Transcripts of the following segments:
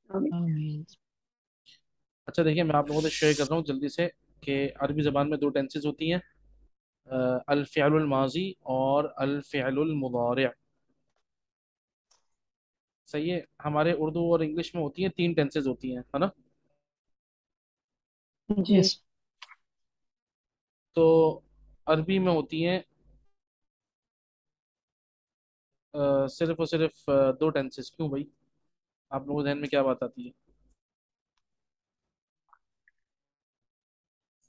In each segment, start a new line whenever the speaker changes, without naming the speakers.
आमीन।
आमीन।
अच्छा देखिए, मैं आप लोगों से शेयर कर रहा हूँ जल्दी से कि अरबी ज़बान में दो टेंसेस होती हैं, अल फ़िअलुल माज़ी और अल फ़िअलुल मुदारिअ। सही है। हमारे उर्दू और इंग्लिश में होती हैं, तीन टेंसेस होती हैं, है ना।
यस।
जी। तो अरबी में होती हैं सिर्फ और सिर्फ दो टेंसेस। क्यों भाई, आप लोगों के ध्यान में क्या बात आती है?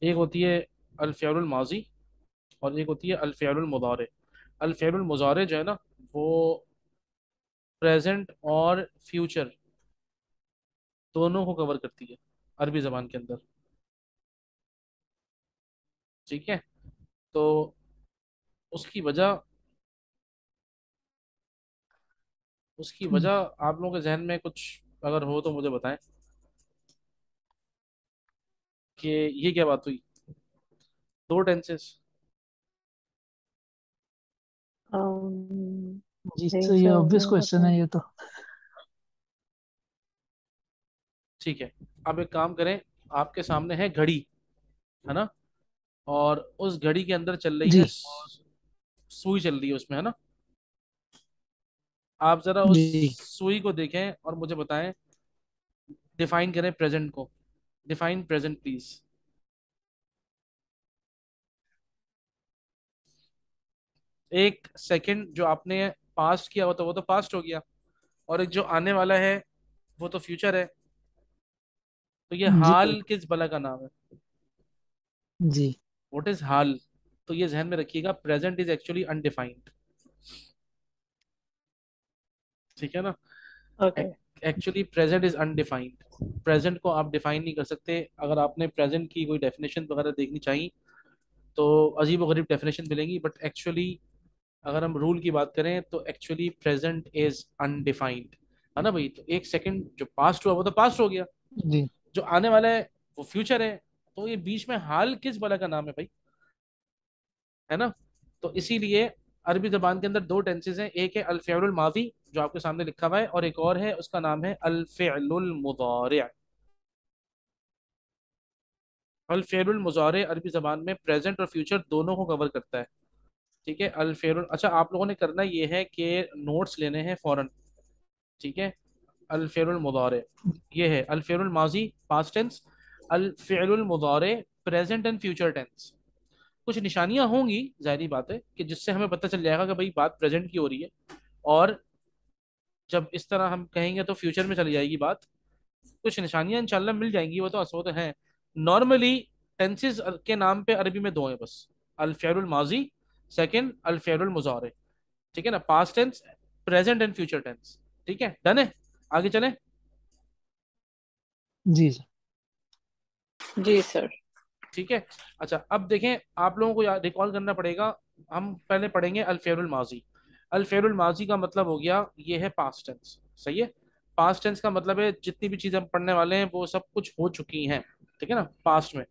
एक होती है अल फ़िअलुल माज़ी और एक होती है अल फ़िअलुल मुदारिअ। अल फ़िअलुल मुदारिअ जो है ना, वो प्रेजेंट और फ्यूचर दोनों को कवर करती है अरबी ज़बान के अंदर। ठीक है। तो उसकी वजह उसकी वजह आप लोगों के जहन में कुछ अगर हो तो मुझे बताएं कि ये क्या बात हुई, दो टेंसेस।
जी तो
नहीं
ये
सर,
ऑब्वियस
नहीं
क्वेश्चन
पता।
है ये तो।
ठीक है। अब एक काम करें, आपके सामने है घड़ी, है ना, और उस घड़ी के अंदर चल रही है
जी।
सुई चल रही है उसमें, है ना। आप जरा उस
जी।
सुई को देखें और मुझे बताएं, डिफाइन करें प्रेजेंट को। Define present please. एक सेकंड जो आपने पास्ट किया होता वो तो पास्ट हो गया, और एक जो आने वाला है वो तो फ्यूचर है। तो ये
जी।
हाल किस बला का नाम है?
जी।
व्हाट इज हाल? तो ये ध्यान में रखिएगा, प्रेजेंट इज एक्चुअली अनडिफाइंड। ठीक है ना।
Okay.
Actually present is undefined. Present को आप डिफाइन नहीं कर सकते। अगर आपने प्रेजेंट की कोई डेफिनेशन वगैरह देखनी चाहिए तो अजीब गरीब डेफिनेशन मिलेंगी, बट एक्चुअली अगर हम रूल की बात करें तो एक्चुअली प्रेजेंट इज अनडिफाइंड, है ना भाई। तो एक सेकंड जो पास्ट हुआ वो तो पास्ट हो गया,
जी।
जो आने वाला है वो फ्यूचर है। तो ये बीच में हाल किस बला का नाम है भाई, है ना। तो इसीलिए अरबी जबान के अंदर दो टेंसेस हैं, एक है अल फ़िअलुल माज़ी जो आपके सामने लिखा हुआ है, और एक और है उसका नाम है अल फ़िअलुल मुज़ारिअ। अल फ़िअलुल मुज़ारिअ अरबी जबान में प्रेजेंट और फ्यूचर दोनों को कवर करता है। ठीक है। अल फ़िअलुल, अच्छा आप लोगों ने करना ये है कि नोट्स लेने हैं फौरन। ठीक है। अल फ़िअलुल मुज़ारिअ ये है अल फ़िअलुल माज़ी पास्ट टेंस, अल फ़िअलुल मुज़ारिअ प्रेजेंट एंड फ्यूचर टेंस। कुछ निशानियां होंगी, जाहिर बात है, कि जिससे हमें पता चल जाएगा कि भाई बात प्रेजेंट की हो रही है, और जब इस तरह हम कहेंगे तो फ्यूचर में चली जाएगी बात। कुछ निशानियां इंशाल्लाह मिल जाएंगी, वो तो हैं। नॉर्मली टेंसेस के नाम पे अरबी में दो हैं बस, अल फ़िअलुल माजी, सेकंड अल फ़िअलुल मुज़ारे। ठीक है ना, past tense, present and future tense. ठीक है, डन है। आगे चलें।
जी सर।
जी सर।
ठीक है। अच्छा अब देखें, आप लोगों को याद रिकॉल करना पड़ेगा। हम पहले पढ़ेंगे अल फ़िअलुल माजी। अल फ़िअलुल माजी का मतलब हो गया, ये है पास्ट टेंस। सही है। पास्ट टेंस का मतलब है जितनी भी चीजें हम पढ़ने वाले हैं वो सब कुछ हो चुकी हैं। ठीक है ना, पास्ट में।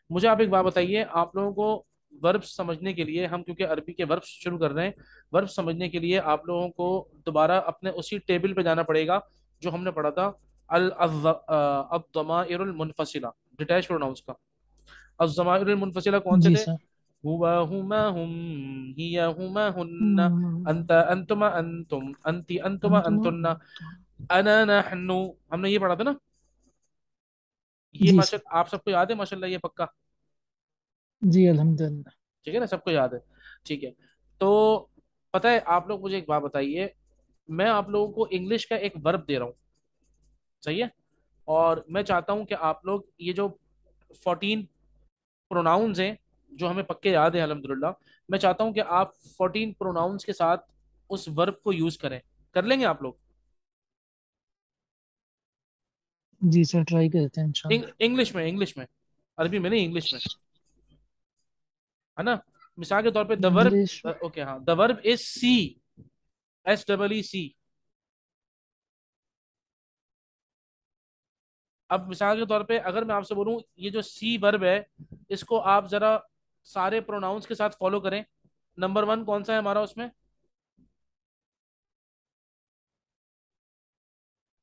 मुझे आप एक बात बताइए, आप लोगों को वर्ब्स समझने के लिए, हम क्योंकि अरबी के वर्ब्स शुरू कर रहे हैं, वर्ब्स समझने के लिए आप लोगों को दोबारा अपने उसी टेबल पे जाना पड़ेगा जो हमने पढ़ा था, अल अद्दमाइरुल मुनफसिला, डिटैच प्रोनाउंस का। अज़्ज़माइरुल मुनफसिला कौन से
जी
थे?
सर।
हुआ, हुमा, हुम, हिया, हुमा, हुन्ना,
हम्म,
अंत, अंतुमा, अंतुम, अंती, अंतुमा,
अंतुम।
अंतुन्ना, अना, नहनु। हमने ये पढ़ा था ना। ये
जी सर।
माशा आप सबको याद है माशाल्लाह, ये पक्का।
जी अल्हम्दुलिल्लाह।
ठीक है ना, सबको याद है। ठीक है। तो पता है, आप लोग मुझे एक बात बताइए, मैं आप लोगों को इंग्लिश का एक वर्ब दे रहा हूँ, सही है, और मैं चाहता हूँ कि आप लोग ये जो 14 प्रोनाउंस हैं जो हमें पक्के याद है अल्हम्दुलिल्लाह, मैं चाहता हूँ कि आप 14 प्रोनाउंस के साथ उस वर्ब को यूज करें। कर लेंगे आप लोग?
जी सर ट्राई करते हैं इंशाल्लाह।
इंग्लिश में, इंग्लिश में, अरबी में नहीं, इंग्लिश में, है ना। मिसाल के तौर पे द वर्ब,
इंग्लिश।
ओके हाँ, the verb is see, S double E C. अब मिसाल के तौर पे अगर मैं आपसे बोलूं ये जो सी वर्ब है, इसको आप जरा सारे प्रोनाउंस के साथ फॉलो करें। नंबर वन कौन सा है हमारा उसमें?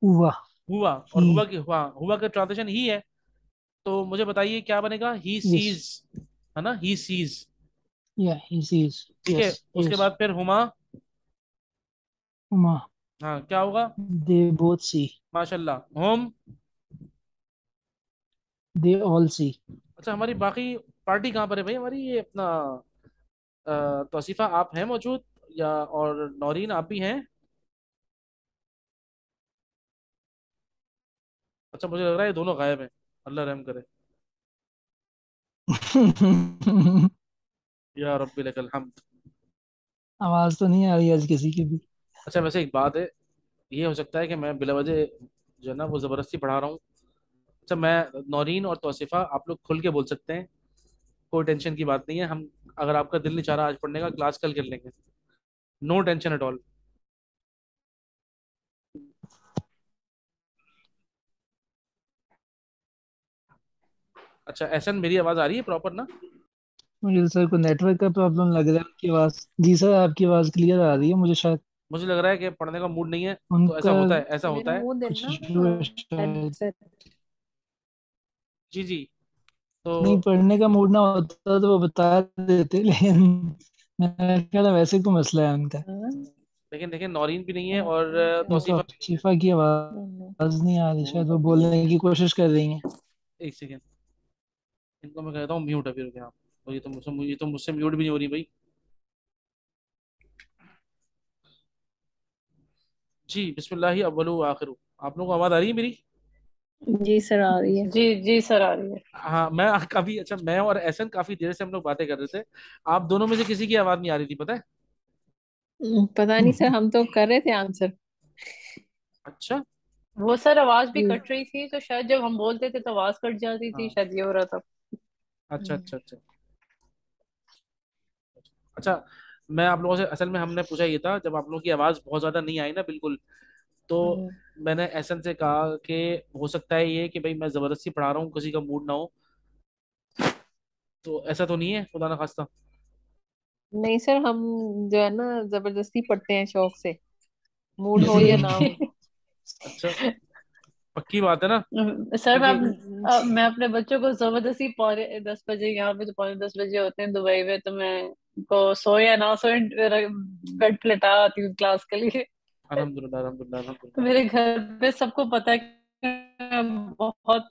हुआ।
हुआ, और
ही।
हुआ का ट्रांसलेशन ही है। तो मुझे बताइए क्या बनेगा, ही
यस।
सीज, है ना, ही सीज।
या ही सीज।
ठीक है,
यस
उसके
यस।
बाद फिर हुमा।
हुमा।
हाँ, क्या होगा?
दे बोथ सी।
माशाल्लाह। होम।
दे ऑल सी।
अच्छा, हमारी बाकी पार्टी कहाँ पर है भाई हमारी, ये अपना तौसीफा आप हैं मौजूद, या और नौरीन आप भी हैं? अच्छा, मुझे लग रहा है ये दोनों गायब हैं, अल्लाह रहम करे। या रब्बी लकल हम्द।
आवाज तो नहीं आ रही आज किसी की भी।
अच्छा, वैसे एक बात है, ये हो सकता है कि मैं बिला वजह जो है ना वो ज़बरदस्ती पढ़ा रहा हूँ। अच्छा, मैं, नौरीन और तौसीफा, आप लोग खुल के बोल सकते हैं, कोई टेंशन की बात नहीं है। हम, अगर आपका दिल नहीं चाह रहा आज पढ़ने का, क्लास कल कर लेंगे, नो टेंशन एट ऑल। अच्छा एहसन, मेरी आवाज़ आ रही है प्रॉपर ना?
मुझे सर को नेटवर्क का प्रॉब्लम लग रहा है, उनकी आवाज। जी सर, आपकी आवाज क्लियर आ रही है मुझे शायद।
मुझे लग रहा है कि पढ़ने का मूड नहीं है, तो ऐसा
उनका
होता है, ऐसा होता
मेरा
है।
वो
कुछ
देना
इशू है शायद।
हेडसेट।
जी जी। तो
नहीं, पढ़ने का मूड ना होता तो वो बता देते, लेकिन मैं कह रहा वैसे कोई मसला है उनका।
लेकिन देखिए, नौरीन भी नहीं है और
तो
तौसीफा भी नहीं
शिफा की आवाज नहीं आ रही, शायद वो बोलने की कोशिश कर रही हैं।
है। एक सेकेंड, इनको मैं कहता हूँ म्यूट, अभी रुके आप। और ये तो मुझसे म्यूट भी नहीं हो रही भाई। जी, बिस्मिल्लाह अव्वलु व आखिरु। आप लोगों को आवाज़ आ रही है मेरी?
जी सर आ रही है। जी जी सर आ रही है।
हाँ, मैं काफी, अच्छा, मैं और एहसन काफी देर से हम लोग बातें कर रहे थे। आप दोनों में से किसी की आवाज नहीं आ रही थी, पता है?
पता नहीं सर, हम तो कर रहे थे आंसर।
अच्छा।
वो सर आवाज भी
जी।
कट रही थी, तो शायद जब हम बोलते थे तो आवाज कट जाती थी,
हाँ।
शायद ये हो रहा था।
अच्छा अच्छा अच्छा। अच्छा, मैं आप लोगों से, असल में हमने पूछा ये था, जब आप लोगों की आवाज बहुत ज्यादा नहीं आई ना बिल्कुल, तो
हम्म।
मैंने एहसन से कहा कि हो सकता है ये कि भाई मैं जबरदस्ती पढ़ा रहा हूँ, किसी का मूड ना हो। तो ऐसा तो नहीं है, खुदा ना खास्ता?
नहीं सर, हम जो है ना जबरदस्ती पढ़ते हैं शौक से, मूड हो या ना हो।
अच्छा, पक्की बात है ना?
सर
क्योंकि
मैं अपने बच्चों को जबरदस्ती पौने 10 बजे, यहाँ पे तो पौने 10 बजे होते हैं दुबई में, तो मैं को सोए या ना सोए बेड पे लेटा आती हूँ क्लास के लिए।
अल्हम्दुलिल्लाह अल्हम्दुलिल्लाह
तो
अल्हम्दुलिल्लाह।
मेरे घर पे सबको पता है कि मैं बहुत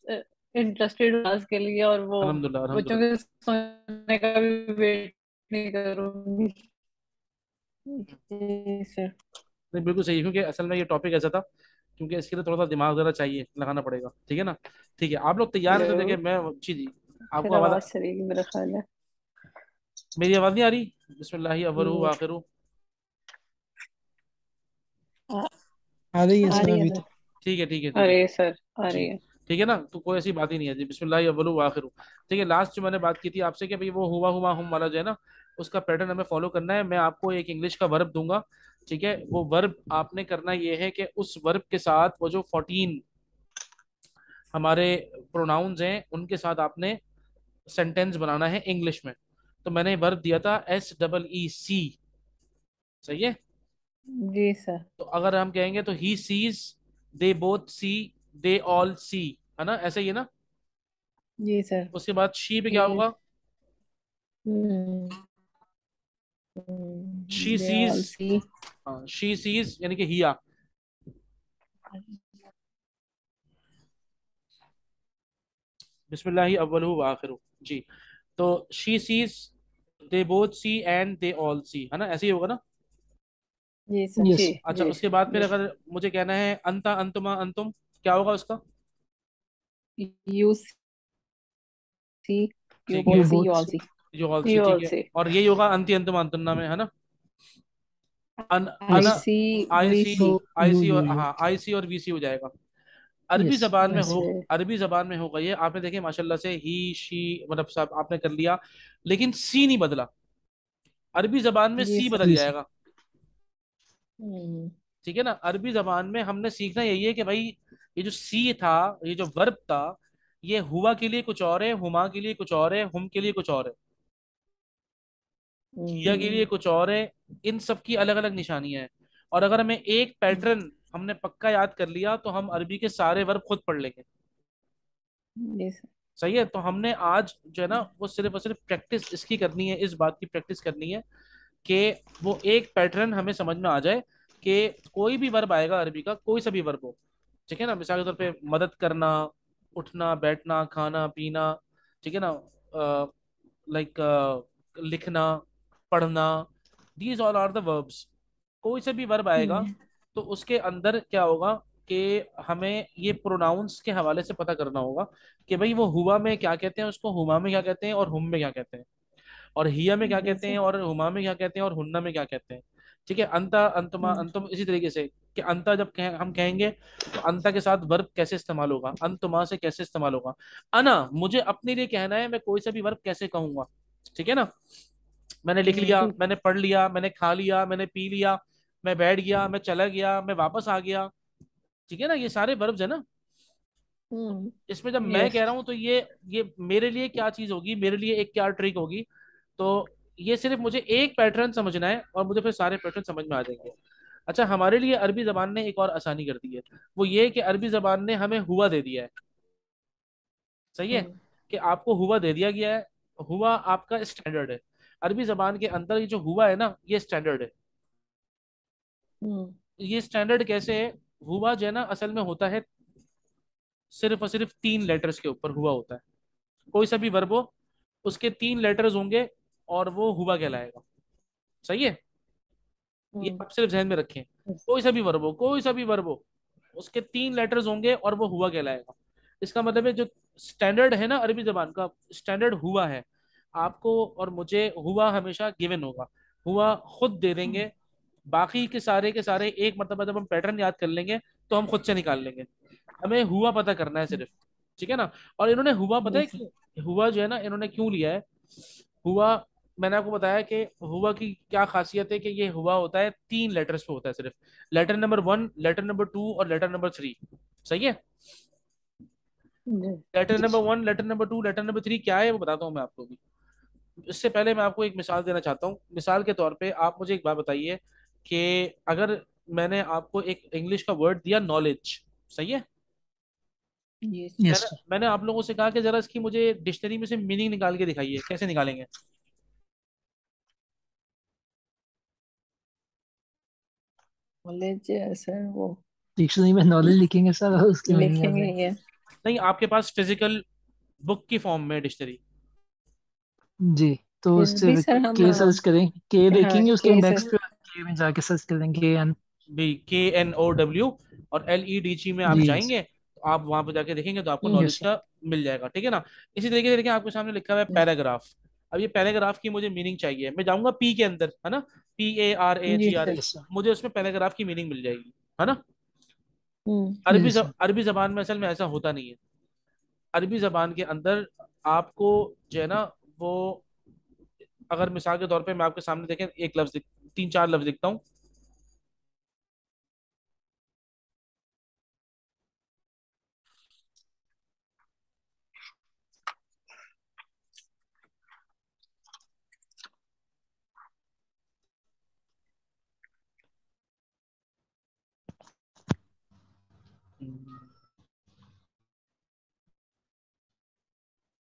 इंटरेस्टेड हूँ क्लास के लिए, और वो
अल्हम्दुलिल्लाह
बच्चों
अल्हम्दुलिल्लाह।
के सोने का भी वेट नहीं करूंगी। जी सर।
नहीं, बिल्कुल सही है, क्योंकि असल में ये टॉपिक ऐसा था, क्योंकि इसके लिए थोड़ा सा दिमाग ज़रा चाहिए, लगाना पड़ेगा, ठीक है ना? ठीक है, आप लोग तैयार हैं तो देखिए
हेलो।
मैं, जी जी, आपको
फिर
आवाज़,
आवाज चलेगी मेरा ख्याल है।
मेरी आवाज़ नहीं आ रही? बिस्मिल्लाह अव्वलु व
हम्म,
आखिरु।
आ,
आ रही है
आ
सर
रही है
अभी
सर।
तो।
ठीक है ठीक है ठीक है।
अरे सर आ
जी,
रही है।
ठीक है ना, तो कोई ऐसी बात ही नहीं है जी, बिस्मिल्लाह अव्वलु व आखिरु। ठीक है, लास्ट जो मैंने बात की थी आपसे कि भाई वो हुआ हुआ हम वाला जो है ना, उसका पैटर्न हमें फॉलो करना है। मैं आपको एक इंग्लिश का वर्ब दूंगा, ठीक है? वो वर्ब आपने करना ये है कि उस वर्ब के साथ वो जो 14 हमारे प्रोनाउंस हैं उनके साथ आपने सेंटेंस बनाना है इंग्लिश में। तो मैंने वर्ब दिया था SEEC, सही है?
जी सर।
तो अगर हम कहेंगे तो he sees, they both see, they all see, है ना, ऐसे ही है ना?
जी सर।
उसके बाद शी पे क्या
ये
होगा? She
they
sees.
All see.
हाँ, शी सीज यानी कि हिया। बिस्मिल्लाह अव्वलहु व आखिरु। जी। तो she sees, they both see and they all see, है ना, ऐसे ही होगा ना?
जी सर।
यस।
जी
अच्छा,
जी
उसके बाद फिर
जी।
अगर मुझे कहना है अंता अंतुमा अंतुम, क्या होगा उसका?
You see. यू
ठीक है,
you
both see, you
both
all
see.
See.
जो ऑल सी,
यू
ठीक
ऑल
है।
सी।
और यही होगा अंति अंतुम अंतुन्ना में, है ना? अन,
आई
अन,
yes.
See
I
we
see,
see.
You
I see,
you
और
यू।
हाँ, आई सी और वी सी हो जाएगा। अरबी
यस।
जबान में हो,
वैसे।
ओके।
अरबी जबान में होगा ये, आपने देखे माशाल्लाह से ही शी, मतलब सब आपने कर लिया, लेकिन सी नहीं बदला। अरबी जबान में
जी
सी
सर।
बदल
जी सर।
जाएगा,
हम्म।
ठीक है ना? अरबी जबान में हमने सीखना यही है कि भाई ये जो सी था, ये जो वर्ब था, ये हुआ के लिए कुछ और है, हुमा के लिए कुछ और है, हम के लिए कुछ और है, किया के लिए कुछ और है। इन सब की अलग अलग निशानियां हैं। और अगर हमें एक पैटर्न हमने पक्का याद कर लिया तो हम अरबी के सारे वर्ब खुद पढ़ लेंगे।
जी सर।
सही है, तो हमने आज जो है ना वो सिर्फ और सिर्फ प्रैक्टिस इसकी करनी है, इस बात की प्रैक्टिस करनी है कि वो एक पैटर्न हमें समझ में आ जाए कि कोई भी वर्ब आएगा अरबी का, कोई सा भी वर्ब हो, ठीक है ना, मिसाल के तौर पे मदद करना, उठना बैठना खाना पीना, ठीक है ना, लाइक लिखना, पढ़ना, these all are the verbs. कोई से भी वर्ब आएगा
हम्म।
तो उसके अंदर क्या होगा कि हमें ये प्रोनाउंस के हवाले से पता करना होगा कि भाई वो हुआ में क्या कहते हैं उसको, हुमा में क्या कहते हैं और हुम में क्या कहते हैं, और हिया में क्या
जी
कहते
सर।
हैं और हुमा में क्या कहते हैं और हुन्ना में क्या कहते हैं। ठीक है, अंता अंतमा
हम्म।
अंतम इसी तरीके से कि अंता जब हम कहेंगे तो अंता के साथ वर्ब कैसे इस्तेमाल होगा, अंतमा से कैसे इस्तेमाल होगा, अना मुझे अपने लिए कहना है मैं कोई सा भी वर्ब कैसे कहूंगा। ठीक है ना, मैंने लिख लिया,
जी।
मैंने पढ़ लिया, मैंने खा लिया, मैंने पी लिया, मैं बैठ गया, मैं चला गया, मैं वापस आ गया। ठीक है ना, ये सारे वर्ब्स है ना। इसमें जब मैं
यस।
कह रहा हूं तो ये मेरे लिए क्या चीज होगी, मेरे लिए एक क्या ट्रिक होगी। तो ये सिर्फ मुझे एक पैटर्न समझना है और मुझे फिर सारे पैटर्न समझ में आ जाएंगे। अच्छा, हमारे लिए अरबी जबान ने एक और आसानी कर दी है, वो ये कि अरबी जबान ने हमें हुआ दे दिया है। सही है,
हम्म।
कि आपको हुआ दे दिया गया है, हुआ आपका स्टैंडर्ड है। अरबी जबान के अंदर ये जो हुआ है ना ये स्टैंडर्ड है।
हम्म।
ये स्टैंडर्ड कैसे है, हुआ जो है ना असल में होता है सिर्फ और सिर्फ 3 लेटर्स के ऊपर हुआ होता है। कोई सा भी वर्ब हो उसके 3 लेटर्स होंगे और वो हुआ कहलाएगा। सही है, ये
हम्म।
आप सिर्फ ध्यान में रखें।
यस।
कोई सा भी वर्ब हो, कोई सा भी वर्ब हो, उसके 3 लेटर्स होंगे और वो हुआ कहलाएगा। इसका मतलब है जो स्टैंडर्ड है ना अरबी जबान का, स्टैंडर्ड हुआ है। आपको और मुझे हुआ हमेशा गिवन होगा, हुआ खुद दे देंगे। बाकी के सारे एक मतलब जब हम पैटर्न याद कर लेंगे तो हम खुद से निकाल लेंगे। हमें हुआ पता करना है सिर्फ। ठीक है ना, और इन्होंने हुआ पता
जी
है
सर।
क्यों, हुआ जो है ना इन्होंने क्यों लिया है। हुआ, मैंने आपको बताया कि हुआ की क्या खासियत है कि ये हुआ होता है 3 लेटर्स पे होता है सिर्फ, लेटर नंबर 1, लेटर नंबर 2 और लेटर नंबर 3। सही है,
जी।
Letter number 1, letter number 2, letter number 3 क्या है वो बताता हूँ मैं आपको भी। इससे पहले मैं आपको एक मिसाल देना चाहता हूँ। मिसाल के तौर पे आप मुझे एक बात बताइए कि अगर मैंने आपको एक इंग्लिश का वर्ड दिया नॉलेज, सही है,
जी
यस
मैंने
सर।
मैंने आप लोगों से कहा कि जरा इसकी मुझे डिक्शनरी में से मीनिंग निकाल के दिखाइए, कैसे निकालेंगे।
कॉलेज सर वो
डिक्शनरी में नॉलेज लिखेंगे सर और उसकी मीनिंग आ
लिखेंगे
जाएगी।
ये।
नहीं, आपके पास फिजिकल बुक की फॉर्म में डिक्शनरी।
जी, तो
फिर भी
उससे
सर हम
के सर्च करें, के
हाँ
देखेंगे उसके
केस।
इंडेक्स पे, के में जाके सर्च करेंगे एन।
भी KNOW और LEDG में आप
जी यस।
जाएंगे तो आप वहां पर जाके देखेंगे तो आपको नॉलेज
यस
का मिल जाएगा। ठीक है ना, इसी तरीके से देखिए आपके सामने लिखा हुआ है
सर।
पैराग्राफ। अब ये पैराग्राफ की मुझे मीनिंग चाहिए, मैं जाऊंगा पी के अंदर, है ना,
जी
PARAGRAF,
सर।
Yes sir.
मुझे उसमें पैराग्राफ की मीनिंग मिल जाएगी, है ना।
Yes sir.
अरबी जबान में असल में ऐसा होता नहीं है। अरबी जबान के अंदर आपको जो है ना वो, अगर मिसाल के तौर पे मैं आपके सामने देखें एक लफ्ज 3 4 लफ्ज लिखता हूँ।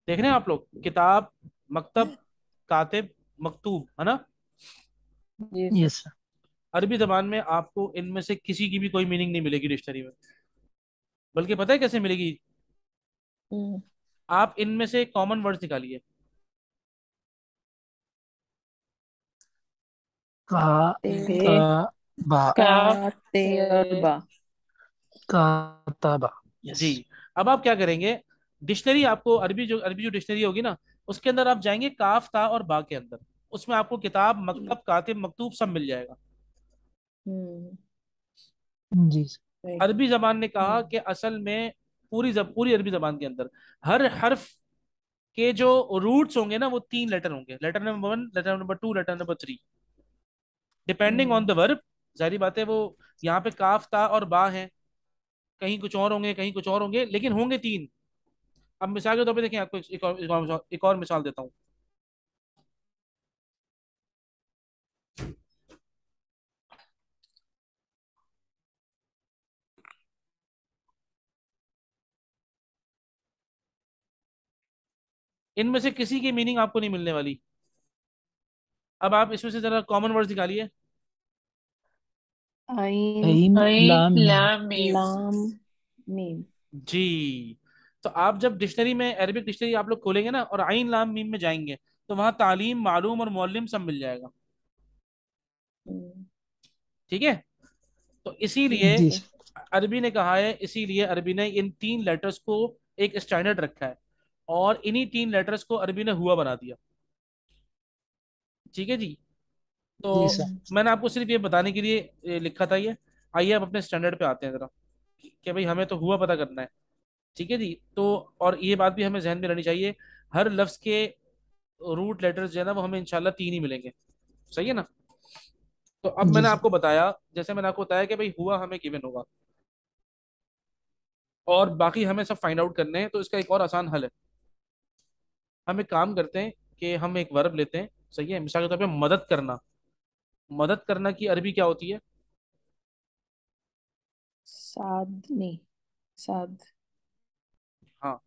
देख रहे हैं आप लोग, किताब, मकतब, कातिब, मकतूब, है ना।
जी सर।
Yes sir.
अरबी जबान में आपको इनमें से किसी की भी कोई मीनिंग नहीं मिलेगी डिक्शनरी में। बल्कि पता है कैसे मिलेगी,
हम्म।
आप इनमें से कॉमन वर्ड्स निकालिए।
का
ते
ता बा
का ते और बा।
का ता बा।
जी,
यस।
अब आप क्या करेंगे, डिक्शनरी आपको अरबी जो डिक्शनरी होगी ना उसके अंदर आप जाएंगे काफ ता और बा के अंदर, उसमें आपको किताब मकतब कातिब मकतूब सब मिल जाएगा।
हम्म।
जी
राइट।
अरबी जबान ने कहा
हम्म।
कि असल में पूरी अरबी जबान के अंदर हर हर्फ के जो रूट्स होंगे ना वो 3 लेटर होंगे, letter number 1, letter number 2, letter number 3, depending on the
hmm.
Verb. जारी बात है वो, यहाँ पे काफ ता और बा है, कहीं कुछ और होंगे कहीं कुछ और होंगे लेकिन होंगे 3। अब मिसाल के तौर पे देखें, आपको एक और मिसाल देता हूँ। इनमें से किसी की मीनिंग आपको नहीं मिलने वाली। अब आप इसमें से जरा कॉमन वर्ड्स निकालिए।
आइन,
अईन
आइन
लाम मीम।
लाम मीम।
लाम मीम।
जी। तो आप जब डिक्शनरी में, अरबिक डिक्शनरी आप लोग खोलेंगे ना और आइन लाम मीम में जाएंगे, तो वहां तालीम, मालूम और मौलिम सब मिल जाएगा।
हम्म,
ठीक है। तो
ठीक
इसीलिए
जी
है।
सर।
अरबी ने कहा है, इसीलिए अरबी ने इन तीन लेटर्स को एक स्टैंडर्ड रखा है, और इन्हीं तीन लेटर्स को अरबी ने हुआ बना दिया। ठीक है जी। तो
जी सर।
मैंने आपको सिर्फ ये बताने के लिए ये लिखा था ये। आइए अब अपने स्टैंडर्ड पे आते हैं जरा, कि भाई हमें तो हुआ पता करना है। ठीक है जी। तो और ये बात भी हमें जहन में रहनी चाहिए, हर लफ्ज के रूट लेटर्स जो है ना वो हमें इंशाल्लाह तीन ही मिलेंगे। सही है ना। तो अब
जी
मैंने
सर।
आपको बताया, जैसे मैंने आपको बताया कि भाई हुआ हमें गिवन होगा, और बाकी हमें सब फाइंड आउट करने हैं। तो इसका एक और आसान हल है। हम एक काम करते हैं कि हम एक वर्ब लेते हैं। सही है। मिसाल के तौर पे मदद करना। मदद करना की अरबी क्या होती है?
साद नहीं, साद।
हाँ,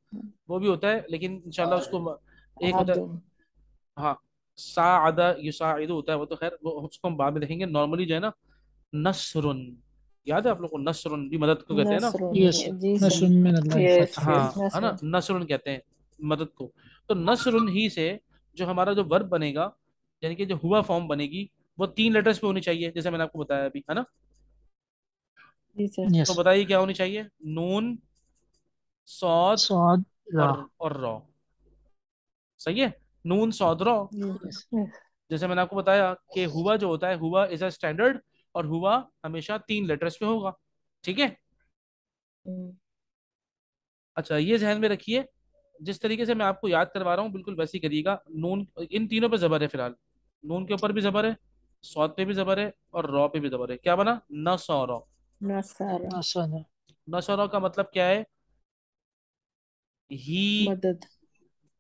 वो भी होता है, लेकिन इंशाल्लाह उसको एक होता है।
आदम।
हाँ, सादा युसाइदु होता है, वो तो खैर वो उसको हम बाद में देखेंगे। नॉर्मली जो है ना, नसरुन, याद है आप लोग को, नसरुन भी मदद को कहते हैं ना।
नसरुन,
यस सर।
जी सर।
नस्रुन में अल्लाह
यस
फतह।
हाँ,
यस।
है ना,
नसरुन।
नसरुन कहते हैं मदद को। तो नसरुन ही से जो हमारा जो वर्ब बनेगा, यानी कि जो हुआ फॉर्म बनेगी, वो तीन लेटर्स पे होनी चाहिए, जैसे मैंने आपको बताया अभी, है ना।
जी सर।
तो
यस।
बताइए क्या होनी चाहिए? नून, सौद
सौद रा।
और रॉ। सही है। नून, सौद, रॉ।
जी
यस।
सर।
जैसे मैंने आपको बताया कि हुआ जो होता है, हुआ इज अ स्टैंडर्ड, और हुआ हमेशा तीन लेटर्स पे होगा। ठीक है।
हम्म,
अच्छा, ये ध्यान में रखिए, जिस तरीके से मैं आपको याद करवा रहा हूँ बिल्कुल वैसे ही करिएगा। नून, इन तीनों पे जबर है फिलहाल। नून के ऊपर भी जबर है, सौद पे भी जबर है, और रॉ पे भी जबर है। क्या बना? न सौ रॉ।
नसारा।
नसर।
न सौ रॉ का मतलब क्या है? ही।
मदद।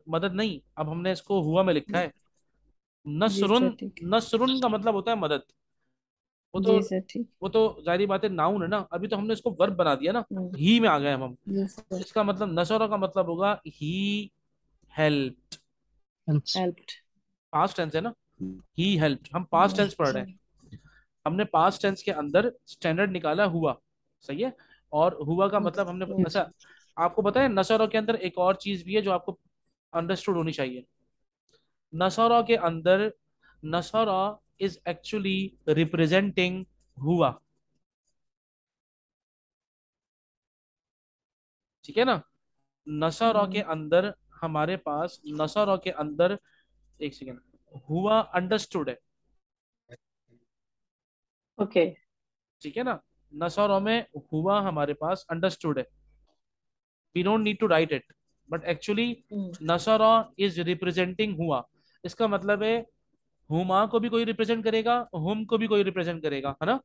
मदद नहीं, अब हमने इसको हुआ में लिखा है।
जी
नसरुन।
सर ठीक
नसरुन का मतलब होता है मदद। वो
है।
तो
जी सर ठीक।
वो तो जाहिर बात है नाउन है ना, अभी तो हमने इसको वर्ब बना दिया ना।
हम्म,
ही में आ गए हम।
जी
तो
सर।
इसका मतलब, नसरा का मतलब होगा he help.
Helps.
Helped.
Past tense है ना। ही हेल्प, हम पास्ट टेंस पढ़ रहे हैं। हमने पास्ट टेंस के अंदर स्टैंडर्ड निकाला हुआ। सही है। और हुआ का मतलब हमने, अच्छा, आपको पता है नसरा के अंदर एक और चीज भी है जो आपको अंडरस्टूड होनी चाहिए। नसरा के अंदर, नसरा इज एक्चुअली रिप्रेजेंटिंग हुआ। ठीक है ना। नसरा के अंदर, हमारे पास नसरा के अंदर, एक सेकेंड, हुआ अंडरस्टूड है।
ओके।
ठीक है ना। नसरा में हुआ हमारे पास अंडरस्टूड है। We don't need to write it, but actually नसरा इज रिप्रेजेंटिंग हुआ। इसका मतलब है, हुमा को भी कोई रिप्रेजेंट करेगा, हुम को भी कोई रिप्रेजेंट करेगा, है ना।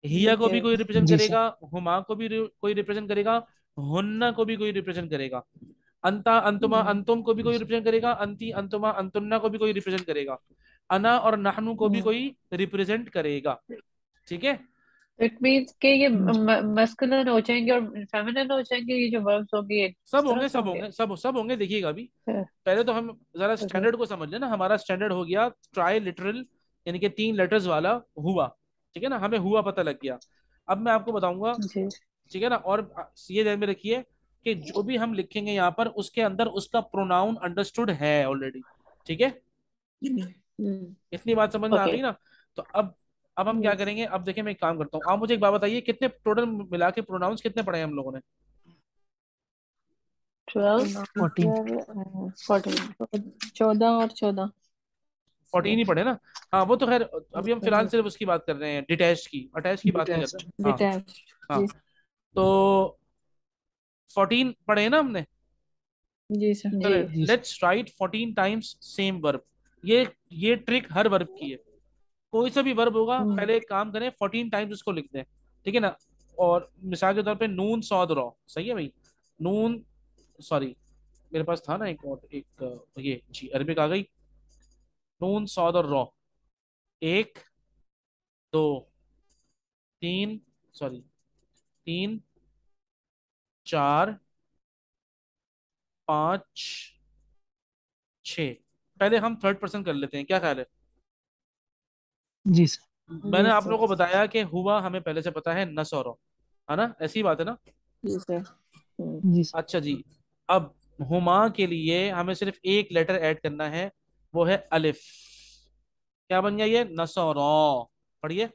हिया को भी कोई
यस।
रिप्रेजेंट
जी सर।
करेगा, हुमा को भी कोई रिप्रेजेंट करेगा, हुन्ना को भी कोई रिप्रेजेंट करेगा, अंता अंतुमा अंतुम को भी
जी
कोई
सर।
रिप्रेजेंट करेगा, अंती अंतुमा अंतुन्ना को भी कोई रिप्रेजेंट करेगा, अना और नहनु को भी कोई रिप्रेजेंट करेगा। ठीक है।
इट मीन्स कि ये
जी।
मस्कुलिन हो जाएंगे और फेमिनिन हो जाएंगे, ये जो वर्ब्स होंगे
सब
इस तरह
होंगे,
से
सब
होंगे।
होंगे, सब होंगे, देखिएगा अभी। पहले तो हम जरा
ओके।
स्टैंडर्ड को समझ लें ना। हमारा स्टैंडर्ड हो गया ट्राई लिटरल, यानी कि तीन लेटर्स वाला हुआ। ठीक है ना, हमें हुआ पता लग गया। अब मैं आपको बताऊंगा।
जी।
ठीक है ना। और ये ध्यान में रखिए कि जो भी हम लिखेंगे यहाँ पर, उसके अंदर उसका प्रोनाउन अंडरस्टूड है ऑलरेडी। ठीक है। इतनी बात समझ में आ
ओके।
गई ना। तो अब हम क्या करेंगे? अब देखिए, मैं एक काम करता हूँ, आप मुझे एक बात बताइए, कितने टोटल मिला के प्रोनाउंस कितने पढ़े हैं हम लोगों ने?
12।
14।
14।
14 और 14।
14 ही पढ़े ना। हाँ, वो तो खैर, अभी हम फिलहाल
जी।
सिर्फ उसकी बात कर रहे हैं, डिटैच की, अटैच की बात नहीं कर
डिटेल्स।
रहे। हाँ।
डिटैच।
हाँ।
जी।
तो 14 पढ़े हैं ना हमने।
जी सर।
जी।
चले,
जी sir.
Let's write 14 times same verb. ये ट्रिक हर वर्ब की है। कोई सा भी वर्ब होगा,
हम्म,
पहले एक काम करें, 14 टाइम्स उसको लिख दें। ठीक है ना। और मिसाल के तौर पे नून, सौद, रॉ। सही है भाई। नून, सॉरी, मेरे पास था ना एक और एक ये जी अरबिक आ गई। नून, सौद और रॉ। एक, दो, तीन, सॉरी, तीन, चार, पाँच, छः। पहले हम थर्ड पर्सन कर लेते हैं, क्या ख्याल है?
जी सर।
मैंने
जी
आप
सर।
लोगों को बताया कि हुआ हमें पहले से पता है, नसौरो, है ना, ऐसी बात है ना।
जी सर।
जी सर।
अच्छा जी। अब हुमा के लिए हमें सिर्फ एक लेटर ऐड करना है, वो है अलिफ। क्या बन गया ये? नसौरो। पढ़िए।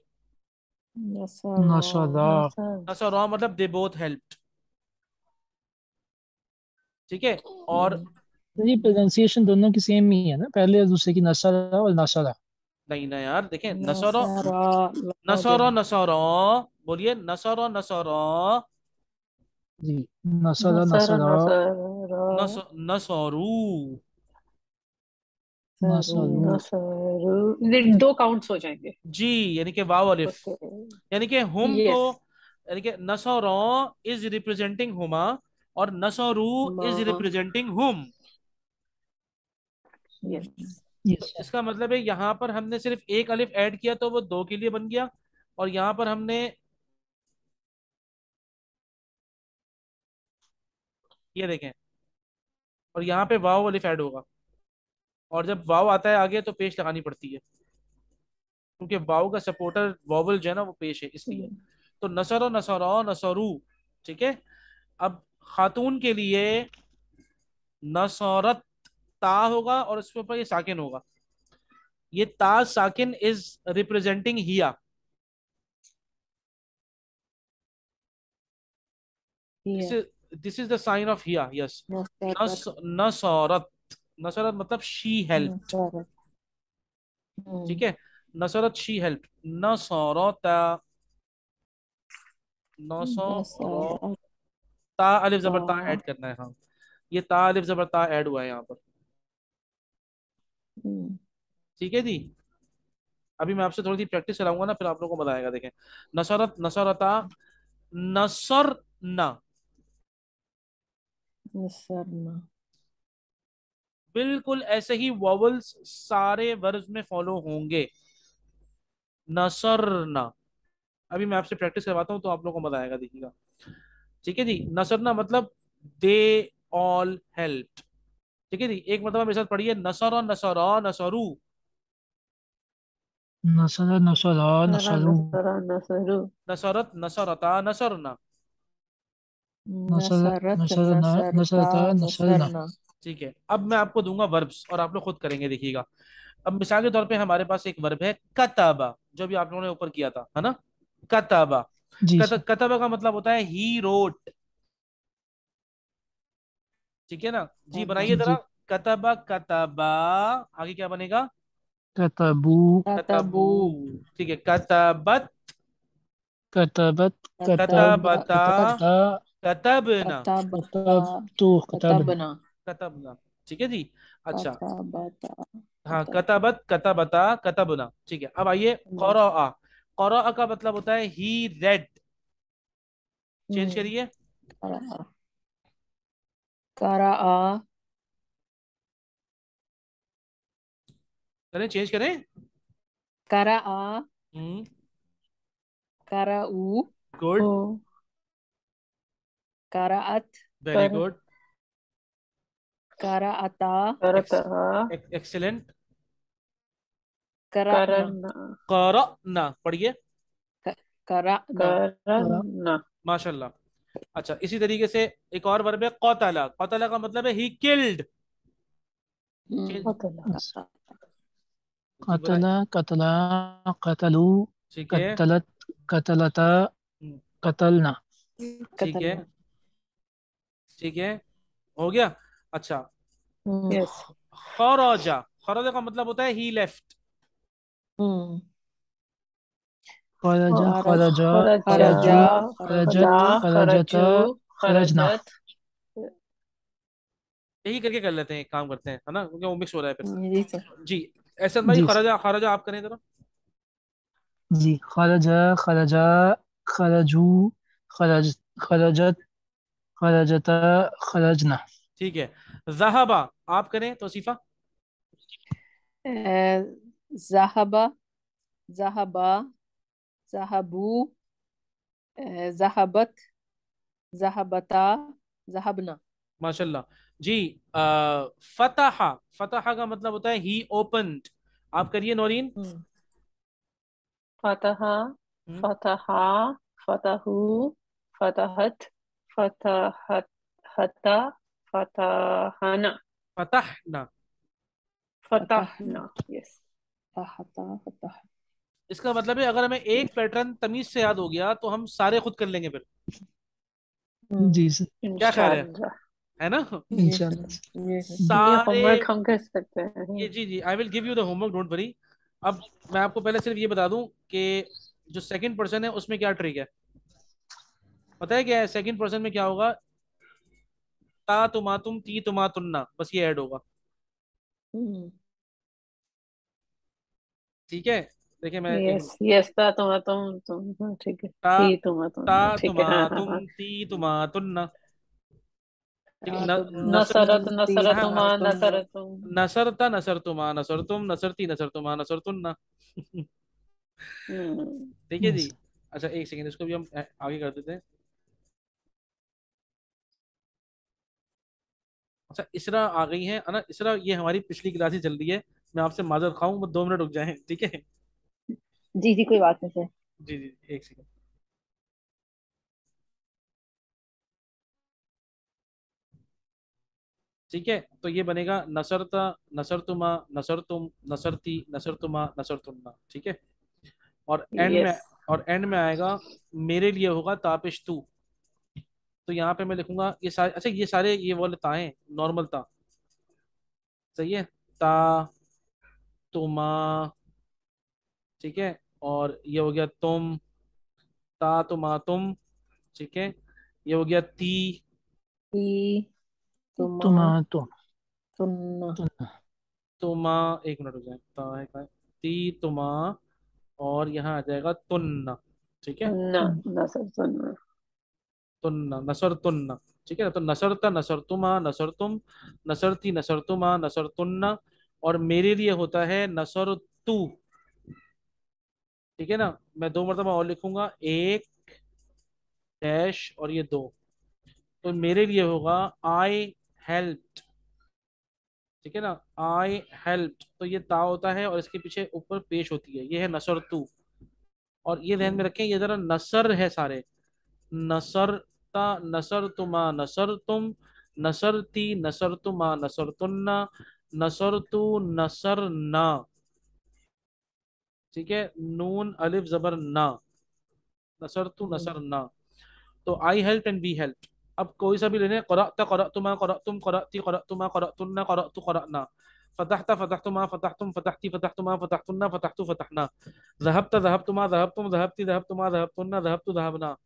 नसर।
माशाल्लाह।
नसर।
नसौरो मतलब दे बोथ हेल्प्ड। ठीक है। और
तो ये प्रोनाउंसिएशन दोनों की सेम ही है ना, पहले और दूसरे की, नशरा और नशरा।
नहीं ना यार, देखें, नसौरो,
नसरा
नसौरो
लादेन।
नसौरो, बोलिए, नसौरो नसौरो,
जी। नशरा
नसर
नशरा।
नसर
नसौरू।
नशरू।
नसर, दो काउंट्स हो जाएंगे।
जी, यानी कि वाव अलिफ।
ओके।
यानी कि हुम को,
यस।
यानी कि नसौरो इज रिप्रेजेंटिंग हुमा, और नसौरू इज
माँ।
रिप्रेजेंटिंग हुम।
यस।
यस
तो
सर।
इसका मतलब है यहाँ पर हमने सिर्फ एक अलिफ ऐड किया तो वो दो के लिए बन गया, और यहाँ पर हमने, ये देखें, और यहाँ पे वाव अलिफ ऐड होगा, और जब वाव आता है आगे तो पेश लगानी पड़ती है, क्योंकि वाव का सपोर्टर वॉवल जो है ना वो पेश है, इसलिए। तो नसरो नसरो नसरू। ठीक है। अब खातून के लिए नसरत, ता होगा और उसके ऊपर ये साकिन होगा। ये ता साकिन इज रिप्रेजेंटिंग हिया। दिस
हिया।
Is this is the sign of हिया, यस।
नसरत।
नसरत, नसरत मतलब शी हेल्प।
नसरत।
ठीक है। नसरत शी हेल्प। नसरता, नसरो,
नसरत।
ता अलिफ जबर ता ऐड करना है, हाँ। ये ता अलिफ जबर ता ऐड हुआ है यहाँ पर। ठीक है जी। अभी मैं आपसे थोड़ी सी प्रैक्टिस कराऊंगा ना, फिर आप लोगों को बताएगा, देखें। नसरत नसरता, नसर ना।
नसरना।
बिल्कुल ऐसे ही वॉवल्स सारे वर्ड्स में फॉलो होंगे। नसरना। अभी मैं आपसे प्रैक्टिस करवाता हूँ तो आप लोगों को बताएगा, देखिएगा। ठीक है जी। नसरना मतलब दे ऑल हेल्प। ठीक है जी, एक मतलब मेरे साथ पढ़िए, नसर नसरा नसरू।
नशरा नशरा
नसरा
नशरू।
नसरा नसरु।
नसरत नसरता नसरना।
नशरा
नसरत
नशरा
नसरता
नशरता नशरना।
नसरना।
ठीक है। अब मैं आपको दूंगा वर्ब्स और आप लोग खुद करेंगे, देखिएगा। अब मिसाल के तौर पे हमारे पास एक वर्ब है कताबा, जो भी आप लोगों ने ऊपर किया था, है ना। कताबा।
जी सर।
कताबा का मतलब होता है ही रोट। ठीक है ना जी,
तबा।
बनाइए
जी
जरा।
जी।
कताबा कताबा, आगे क्या बनेगा?
कतबू।
कतबू।
ततबू।
ठीक है। कतबत,
कतबत। कतब।
कतबा।
कतबता,
कतबता।
कतबना,
कतबता।
कतब तो कतबन।
कतबना।
कतबना। ठीक है जी। अच्छा।
कतबता।
हाँ,
कतब।
कतबत कतबता कतबना। ठीक है। अब आइए क़ुरअ। क़ुरअ का मतलब होता है ही रेड। चेंज
हम्म।
करिए।
करा। करा।
करें, चेंज करें।
करा।
हम्म।
करा।
गुड।
ओ।
कराअत।
वेरी
कर
गुड।
कराअता।
करता।
एक्सेलेंट।
कराना।
करना।
क़रअना, पढ़िए।
कराना।
करना।
माशाल्लाह। अच्छा, इसी तरीके से एक और वर्ब है कौतला। कौतला का मतलब है ही किल्ड।
कतला।
जी, बुरा।
कतला कतला। कतलू।
ठीक है।
कतलत। कतलता।
हम्म,
कतलना।
ठीक है।
कतलना।
ठीक है, हो गया। अच्छा।
हम्म।
यस।
खरजा। खरजा का मतलब होता है ही लेफ्ट।
हम्म।
खरजा
खरज।
खरजा।
खरजा।
खरजू।
खरजा।
खरजत।
खदा।
खरजू।
खरजता।
खरजू।
खरजना।
खरजत।
यही करके कर लेते हैं, एक काम करते हैं, है ना, क्योंकि वो मिक्स हो रहा है
जी सर।
फिर। जी। एहसन भाई,
जी सर।
खरजा खरजा आप करें जरा।
जी। खरजा खरजा। खरजू। खरज। खरजत। खरजता। खरजना।
ठीक है। जहाबा आप करें तौसीफा।
ज़हबा। ज़हबा। ज़हबू। ज़हबत। ज़हबता। ज़हबना।
माशाल्लाह। जी। फतहा, फतहा का मतलब होता है ही ओपन्ड। आप करिए नौरीन।
हम्म
फतहा,
हम्म,
फतहा, फतहू, फतहत, फतहत, हता, फतहना,
फतहना।
फतहना
फतहना। यस।
फतहता फतह
इसका मतलब है अगर हमें एक पैटर्न तमीज से याद हो गया तो हम सारे खुद कर लेंगे फिर।
हम्म
जी सर।
क्या ख्याल
इंशाल्लाह।
है ना?
ये
इंशाल्लाह।
ये है
ये
सारे।
होमवर्क हम कर सकते हैं।
ये जी जी, I will give you the homework, don't worry. अब मैं आपको पहले सिर्फ ये बता दूं कि जो सेकंड पर्सन है उसमें क्या ट्रिक है। पता है क्या है सेकंड पर्सन में क्या होगा? ता तुमा तुम ती तुमा तुन्ना, बस ये ऐड होगा।
हम्म
ठीक है। देखिए मैं एक
यस यस, था तुम हाँ, ठीक है,
ता
थी
ता
तुम ठीक है,
तुमा
हाँ हाँ
तुम
हाँ।
ती तुमा तुन्ना। ठीक है
ता तो माँ
नसर।
नसरत
तुम ती
हाँ हाँ,
नसरतुमा
तुमा तुम
नसरतुम।
नसरता नसर तुमा नसर तुम नसरती नसर तुमा नसर तुन्ना।
हम्म।
ठीक है जी।
यस।
अच्छा एक सेकंड, इसको भी हम आगे कर देते हैं। अच्छा इसरा आ गई है ना? इसरा ये हमारी पिछली क्लास ही चल रही है। मैं आपसे माजर खाऊं, बस 2 मिनट रुक जाएं, ठीक है?
जी जी कोई बात नहीं सर।
जी जी एक सेकंड। ठीक है, तो ये बनेगा नसरता, नसरतुमा, नसरतुम, नसरती, नसरतुमा, नसरतुन्ना। ठीक है। और एंड में,
यस।
और एंड में आएगा मेरे लिए होगा तापिश तू। तो यहाँ पे मैं लिखूंगा ये सारे, अच्छा ये सारे ये वाले ताएं नॉर्मल ता। सही है। ता, तुमा, ठीक है। और ये हो गया तुम, ता तुमा तुम, ठीक है। ये हो गया ती,
ती तुमा
तुम तुम
तुन्ना
तुम।
तुमा, एक मिनट हो जाए, ता है का है? ती तुमा, और यहाँ आ जाएगा तुन्ना। ठीक है।
सुनना, नसर सुनना।
तुन्ना नसर तुन्ना। ठीक है ना? तो नसरता नसर तुमा नसर तुम, नसरती नसर तुमा नसर तुन्ना। और मेरे लिए होता है नसर तू। ठीक है ना? मैं 2 मरतबा और लिखूंगा, एक डैश और ये दो। तो मेरे लिए होगा आई हेल्प। ठीक है ना? आई हेल्प, तो ये ता होता है और इसके पीछे ऊपर पेश होती है, ये है नसर तू। और ये ध्यान में रखें, ये जरा नसर है सारे। नसरता नसर तुमा नसर तुम, नसरती नसर तुमा नसर तुन्ना, नसर तू नसर ना। ठीक है। नून अलिफ जबर ना, नसर तू नसर ना। तो I help and B help. अब कोई सा भी लेने, क़रअत क़रअतुमा क़रअतुम क़रअती क़रअतुमा क़रअतुन्ना क़रअतु क़रअना, फ़तहत फ़तहतुमा फ़तहतुम फ़तहती फ़तहतुमा फ़तहतुन्ना फ़तहतु फ़तहना, ज़हबत ज़हबतुमा ज़हबतुम ज़हबती ज़हबतुमा ज़हबतुन्ना ज़हबतु ज़हबना।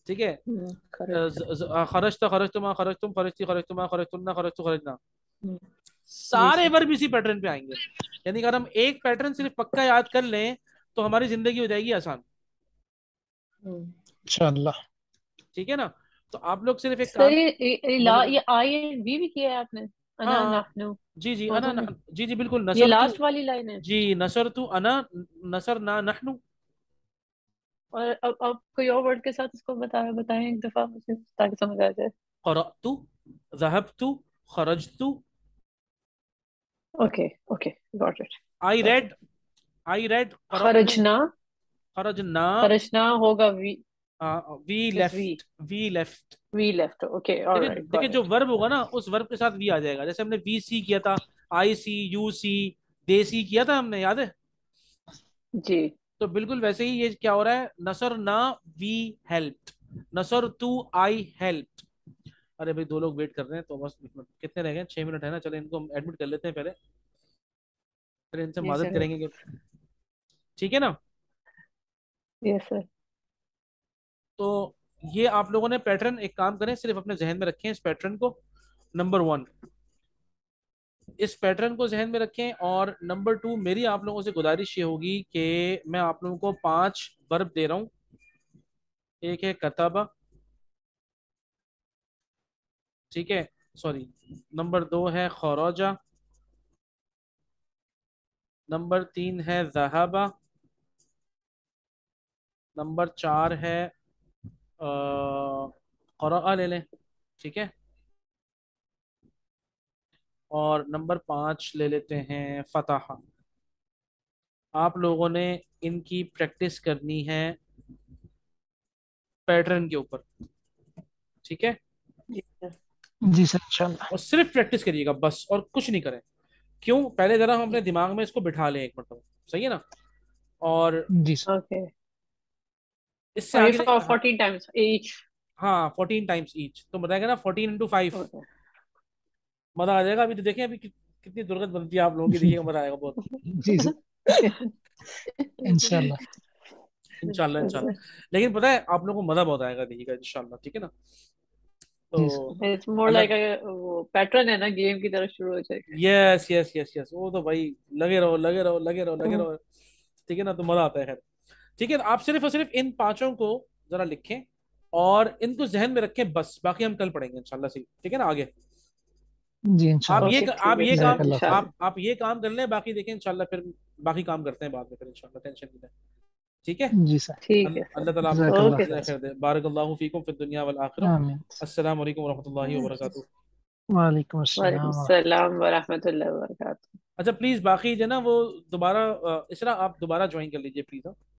ठीक है।
करेक्ट।
खरजत खरजतुमा खरजतुम खरजती खरजतुमा खरजतुन्ना खरजतु खरजना।
जी
सारे
सर।
वर्ब इसी पैटर्न पे आएंगे। यानी कि अगर हम एक पैटर्न सिर्फ पक्का याद कर लें तो हमारी जिंदगी हो जाएगी आसान।
हम्म
इंशाल्लाह।
ठीक है ना? तो आप लोग सिर्फ एक
सर
काम। बोले।
ये आई एंड बी भी किया है आपने? अना
हाँ
नाहनु।
जी जी, अना
दोनों में।
जी जी बिल्कुल,
ये
नसर तू।
लास्ट वाली लाइन है।
जी नसर तू अना, नसर ना नहनु।
और अब कोई और वर्ड के साथ इसको बताएं एक दफा मुझे, ताकि समझ आ जाए।
क़रअतु, ज़हबतु, खरजतु।
Okay okay, got it.
I
got
read,
it.
I read क़रअतु,
खरजना,
खरजना।
खरजना होगा we.
We
is we.
Left, we left.
We left, okay,
देखिए
ऑलराइट,
देखिए,
गॉट
जो
इट।
वर्ब होगा ना उस वर्ब के साथ वी आ जाएगा। जैसे हमने वी सी किया था, आई सी, यू सी, दे सी किया था हमने, याद है?
जी।
तो बिल्कुल वैसे ही ये क्या हो रहा है, नसर ना वी हेल्प, नसर टू आई हेल्प। अरे भाई 2 लोग वेट कर रहे हैं, तो बस एक मिनट, कितने रह गए? 6 मिनट है ना, चलो इनको हम एडमिट कर लेते हैं पहले, फिर इनसे
जी
मदद
सर।
करेंगे ठीक है ना?
Yes sir.
तो ये आप लोगों ने पैटर्न, एक काम करें सिर्फ अपने जहन में रखें इस पैटर्न को। नंबर 1, इस पैटर्न को जहन में रखें। और नंबर 2, मेरी आप लोगों से गुजारिश ये होगी कि मैं आप लोगों को 5 वर्ब दे रहा हूँ। एक है कतबा, ठीक है, सॉरी। नंबर 2 है खरोजा, नंबर 3 है जहाबा, नंबर 4 है क़रअ ले लें, ठीक है। और नंबर 5 ले लेते हैं फतह। आप लोगों ने इनकी प्रैक्टिस करनी है पैटर्न के ऊपर, ठीक है?
जी सर।
जी सर इंशाल्लाह।
और सिर्फ प्रैक्टिस करिएगा बस, और कुछ नहीं करें। क्यों? पहले जरा हम अपने दिमाग में इसको बिठा लें एक मतलब, सही है ना? और
जी सर।
ओके।
इससे
और ये
आगे हाँ,
14 टाइम्स ईच।
हाँ 14 टाइम्स ईच, तो बताएगा ना 14 × 5।
ओके।
मजा आ जाएगा। अभी तो देखें अभी कितनी दुर्गत बनती है आप लोगों की, देखिएगा मजा आएगा बहुत।
जी सर इंशाल्लाह।
इंशाल्लाह इंशाल्लाह। लेकिन पता है आप लोगों को मजा बहुत आएगा, देखिएगा इंशाल्लाह, ठीक है ना?
जी सर।
तो
इट्स मोर
अल्लाह।
लाइक वो पैटर्न है ना, गेम की तरह शुरू हो जाएगा।
यस यस यस यस, वो तो भाई लगे रहो लगे रहो लगे रहो लगे रहो, ठीक है ना? तो मजा आता है। खैर ठीक है, आप सिर्फ और सिर्फ इन पांचों को जरा लिखें और इनको जहन में रखें बस, बाकी हम कल पढ़ेंगे इंशाल्लाह से, ठीक है ना? आगे
जी
आप
इंशाल्लाह।
आप
ठीक है
ये
सर,
काम
जज़ाकल्लाह खैर।
इंशाल्लाह।
आप ये काम कर लें, बाकी देखें इंशाल्लाह फिर बाकी काम करते हैं बाद में फिर इंशाल्लाह, टेंशन नहीं है, ठीक है?
जी सर।
ठीक है सर।
अल्लाह ताला आप लोगों को
जज़ाकल्लाह
ओके
खैर
जज़ाक
सर।
खैर दे। बारकल्लाहु फीकुम फिद दुनिया वल आखिरह।
आमीन।
अस्सलाम वालेकुम व रहमतुल्लाहि व
वालेकुम
बरकातुहू।
वालेकुम अस्सलाम।
सलाम व रहमतुल्लाहि व बरकातहू।
अच्छा प्लीज बाकी जो है ना वो दोबारा इसरा आप दोबारा ज्वाइन कर लीजिए प्लीज।